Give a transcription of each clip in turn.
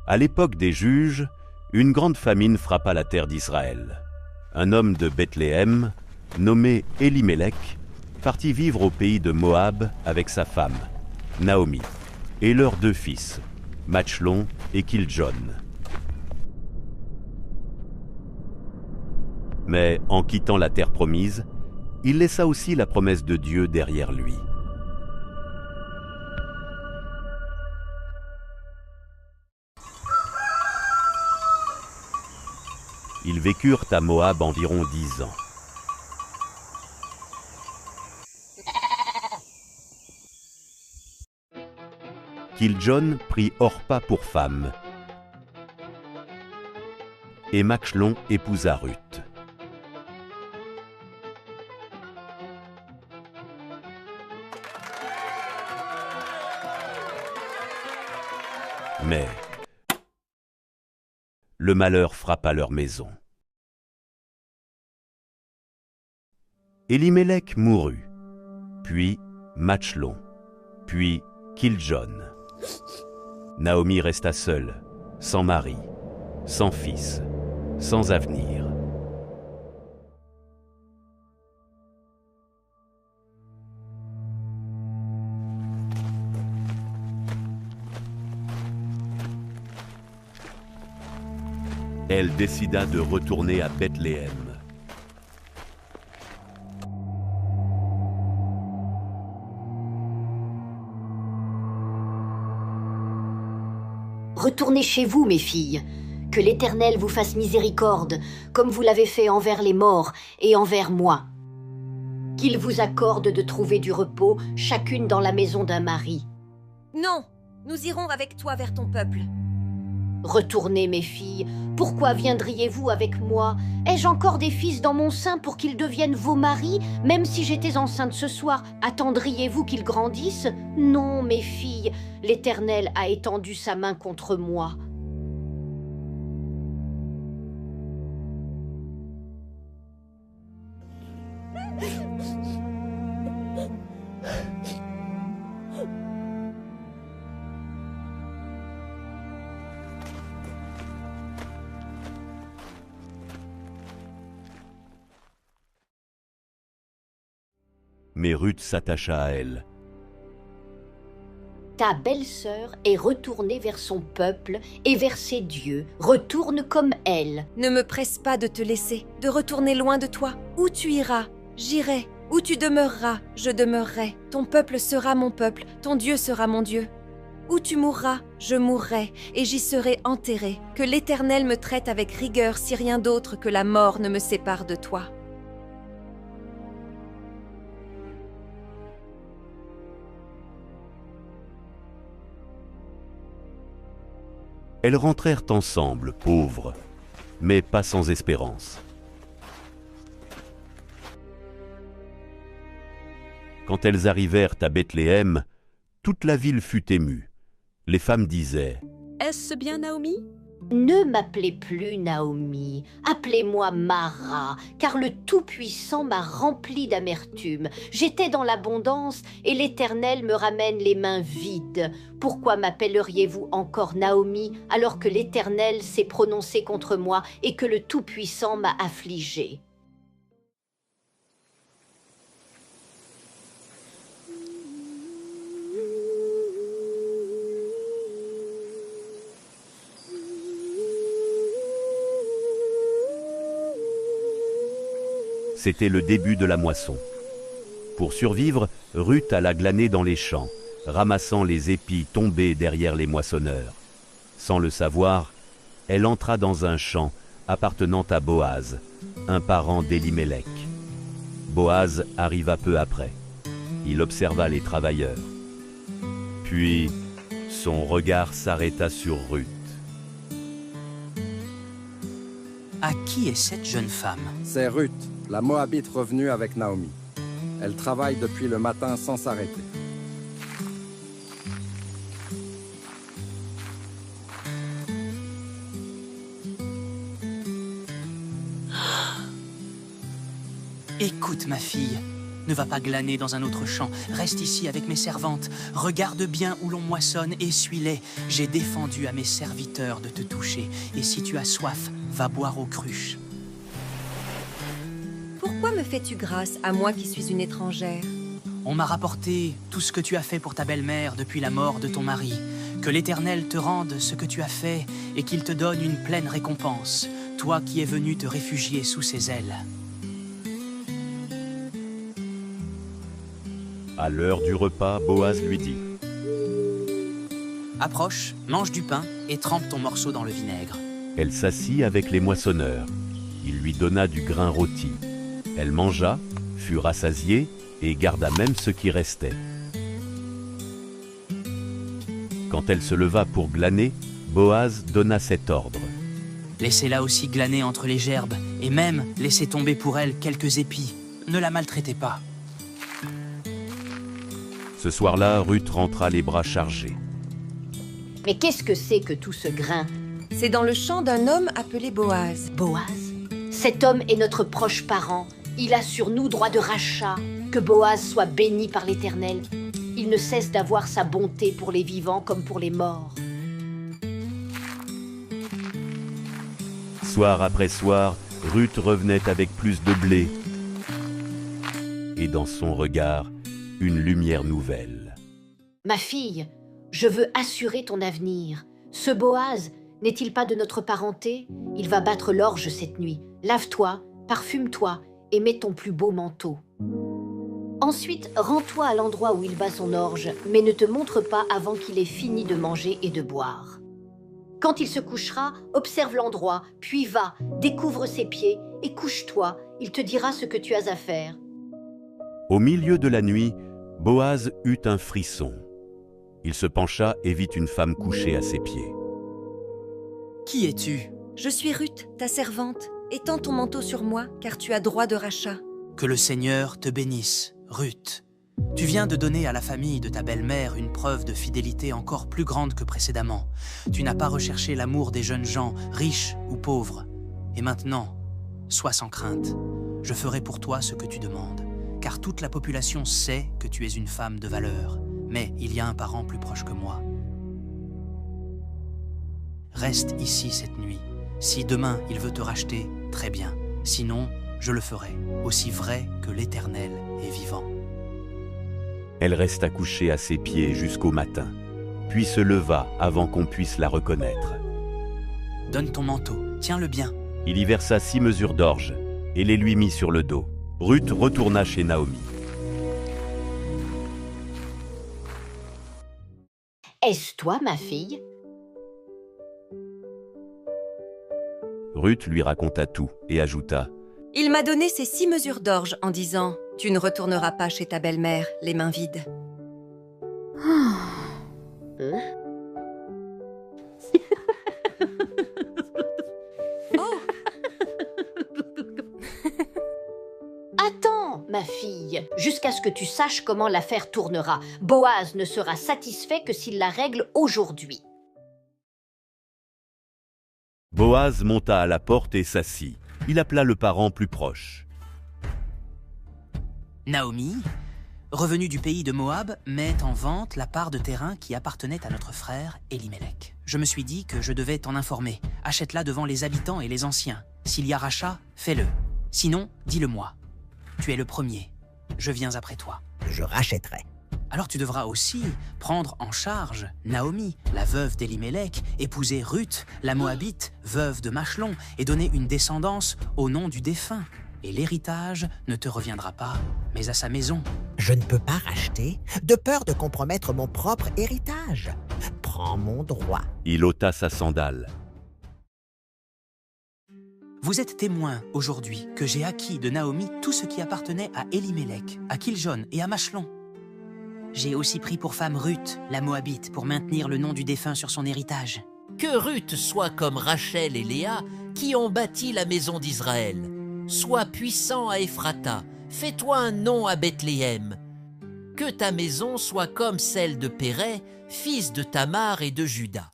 À l'époque des juges, une grande famine frappa la terre d'Israël. Un homme de Bethléem, nommé Élimélec, partit vivre au pays de Moab avec sa femme, Naomi, et leurs 2 fils, Machlon et Kiljon. Mais en quittant la terre promise, il laissa aussi la promesse de Dieu derrière lui. Ils vécurent à Moab environ 10 ans. Kiljon prit Orpa pour femme, et Machlon épousa Ruth. Mais le malheur frappa leur maison. Élimélec mourut, puis Machlon, puis Kiljon. Naomi resta seule, sans mari, sans fils, sans avenir. Elle décida de retourner à Bethléem. Retournez chez vous, mes filles. Que l'Éternel vous fasse miséricorde, comme vous l'avez fait envers les morts et envers moi. Qu'il vous accorde de trouver du repos, chacune dans la maison d'un mari. Non, nous irons avec toi vers ton peuple. Retournez, mes filles. Pourquoi viendriez-vous avec moi? Ai-je encore des fils dans mon sein pour qu'ils deviennent vos maris? Même si j'étais enceinte ce soir, attendriez-vous qu'ils grandissent? Non, mes filles, l'Éternel a étendu sa main contre moi. Mais Ruth s'attacha à elle. Ta belle-sœur est retournée vers son peuple et vers ses dieux. Retourne comme elle. Ne me presse pas de te laisser, de retourner loin de toi. Où tu iras, j'irai. Où tu demeureras, je demeurerai. Ton peuple sera mon peuple, ton Dieu sera mon Dieu. Où tu mourras, je mourrai, et j'y serai enterré. Que l'Éternel me traite avec rigueur si rien d'autre que la mort ne me sépare de toi. Elles rentrèrent ensemble, pauvres, mais pas sans espérance. Quand elles arrivèrent à Bethléem, toute la ville fut émue. Les femmes disaient « Est-ce bien Naomi ?» Ne m'appelez plus Naomi, appelez-moi Mara, car le Tout-Puissant m'a rempli d'amertume. J'étais dans l'abondance et l'Éternel me ramène les mains vides. Pourquoi m'appelleriez-vous encore Naomi, alors que l'Éternel s'est prononcé contre moi et que le Tout-Puissant m'a affligée? C'était le début de la moisson. Pour survivre, Ruth alla glaner dans les champs, ramassant les épis tombés derrière les moissonneurs. Sans le savoir, elle entra dans un champ appartenant à Boaz, un parent d'Élimélec. Boaz arriva peu après. Il observa les travailleurs. Puis, son regard s'arrêta sur Ruth. À qui est cette jeune femme? C'est Ruth, la Moabite revenue avec Naomi. Elle travaille depuis le matin sans s'arrêter. Écoute, ma fille, Ne va pas glaner dans un autre champ. Reste ici avec mes servantes. Regarde bien où l'on moissonne et suis-les. J'ai défendu à mes serviteurs de te toucher. Et si tu as soif, va boire aux cruches. Pourquoi me fais-tu grâce à moi qui suis une étrangère? On m'a rapporté tout ce que tu as fait pour ta belle-mère depuis la mort de ton mari. Que l'Éternel te rende ce que tu as fait et qu'il te donne une pleine récompense, toi qui es venu te réfugier sous ses ailes. À l'heure du repas, Boaz lui dit « Approche, mange du pain et trempe ton morceau dans le vinaigre. » Elle s'assit avec les moissonneurs. Il lui donna du grain rôti. Elle mangea, fut rassasiée et garda même ce qui restait. Quand elle se leva pour glaner, Boaz donna cet ordre. Laissez-la aussi glaner entre les gerbes, et même laissez tomber pour elle quelques épis. Ne la maltraitez pas. Ce soir-là, Ruth rentra les bras chargés. Mais qu'est-ce que c'est que tout ce grain? C'est dans le champ d'un homme appelé Boaz. Boaz? Cet homme est notre proche parent. Il a sur nous droit de rachat. Que Boaz soit béni par l'Éternel. Il ne cesse d'avoir sa bonté pour les vivants comme pour les morts. Soir après soir, Ruth revenait avec plus de blé. Et dans son regard, une lumière nouvelle. Ma fille, je veux assurer ton avenir. Ce Boaz, n'est-il pas de notre parenté? Il va battre l'orge cette nuit. Lave-toi, parfume-toi et mets ton plus beau manteau. Ensuite, rends-toi à l'endroit où il bat son orge, mais ne te montre pas avant qu'il ait fini de manger et de boire. Quand il se couchera, observe l'endroit, puis va, découvre ses pieds et couche-toi. Il te dira ce que tu as à faire. Au milieu de la nuit, Boaz eut un frisson. Il se pencha et vit une femme couchée à ses pieds. « Qui es-tu » ? Je suis Ruth, ta servante. Étends ton manteau sur moi, car tu as droit de rachat. Que le Seigneur te bénisse, Ruth. Tu viens de donner à la famille de ta belle-mère une preuve de fidélité encore plus grande que précédemment. Tu n'as pas recherché l'amour des jeunes gens, riches ou pauvres. Et maintenant, sois sans crainte. Je ferai pour toi ce que tu demandes. Car toute la population sait que tu es une femme de valeur. Mais il y a un parent plus proche que moi. Reste ici cette nuit. Si demain il veut te racheter, très bien. Sinon, je le ferai, aussi vrai que l'Éternel est vivant. Elle resta couchée à ses pieds jusqu'au matin, puis se leva avant qu'on puisse la reconnaître. Donne ton manteau, tiens-le bien. Il y versa 6 mesures d'orge et les lui mit sur le dos. Ruth retourna chez Naomi. Est-ce toi, ma fille? Ruth lui raconta tout et ajouta « Il m'a donné ces 6 mesures d'orge en disant « Tu ne retourneras pas chez ta belle-mère, les mains vides. » Oh. Attends, ma fille, jusqu'à ce que tu saches comment l'affaire tournera. Boaz ne sera satisfait que s'il la règle aujourd'hui. Boaz monta à la porte et s'assit. Il appela le parent plus proche. Naomi, revenue du pays de Moab, met en vente la part de terrain qui appartenait à notre frère Élimélec. Je me suis dit que je devais t'en informer. Achète-la devant les habitants et les anciens. S'il y a rachat, fais-le. Sinon, dis-le-moi. Tu es le premier. Je viens après toi. Je rachèterai. Alors tu devras aussi prendre en charge Naomi, la veuve d'Élimélec, épouser Ruth, la Moabite, veuve de Machlon, et donner une descendance au nom du défunt. Et l'héritage ne te reviendra pas, mais à sa maison. Je ne peux pas racheter, de peur de compromettre mon propre héritage. Prends mon droit. Il ôta sa sandale. Vous êtes témoins aujourd'hui que j'ai acquis de Naomi tout ce qui appartenait à Élimélec, à Kiljon et à Machlon. J'ai aussi pris pour femme Ruth, la Moabite, pour maintenir le nom du défunt sur son héritage. Que Ruth soit comme Rachel et Léa, qui ont bâti la maison d'Israël. Sois puissant à Ephrata, fais-toi un nom à Bethléem. Que ta maison soit comme celle de Péret, fils de Tamar et de Juda.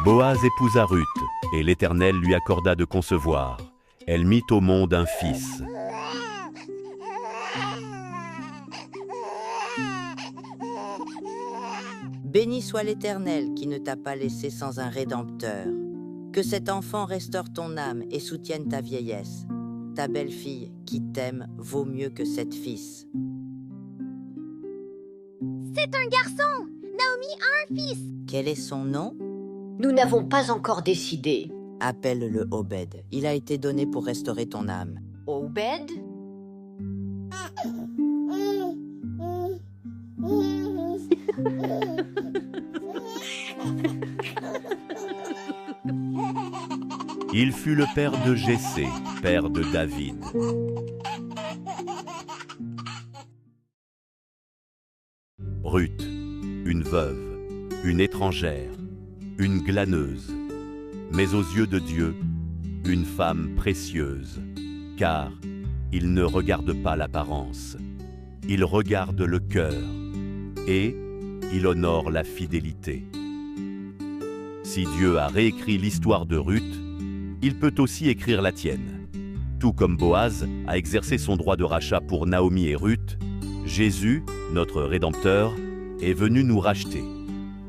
Boaz épousa Ruth, et l'Éternel lui accorda de concevoir. Elle mit au monde un fils. Béni soit l'Éternel qui ne t'a pas laissé sans un Rédempteur. Que cet enfant restaure ton âme et soutienne ta vieillesse. Ta belle-fille qui t'aime vaut mieux que 7 fils. C'est un garçon! Naomi a un fils! Quel est son nom? Nous n'avons pas encore décidé. Appelle-le Obed. Il a été donné pour restaurer ton âme. Obed? Il fut le père de Jessé, père de David. Ruth, une veuve, une étrangère, une glaneuse, mais aux yeux de Dieu, une femme précieuse, car il ne regarde pas l'apparence, il regarde le cœur, et il honore la fidélité. Si Dieu a réécrit l'histoire de Ruth, il peut aussi écrire la tienne. Tout comme Boaz a exercé son droit de rachat pour Naomi et Ruth, Jésus, notre Rédempteur, est venu nous racheter.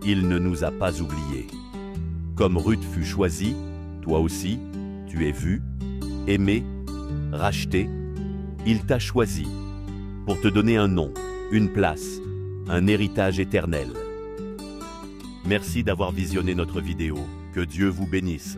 Il ne nous a pas oubliés. Comme Ruth fut choisie, toi aussi, tu es vu, aimé, racheté. Il t'a choisi pour te donner un nom, une place, un héritage éternel. Merci d'avoir visionné notre vidéo. Que Dieu vous bénisse.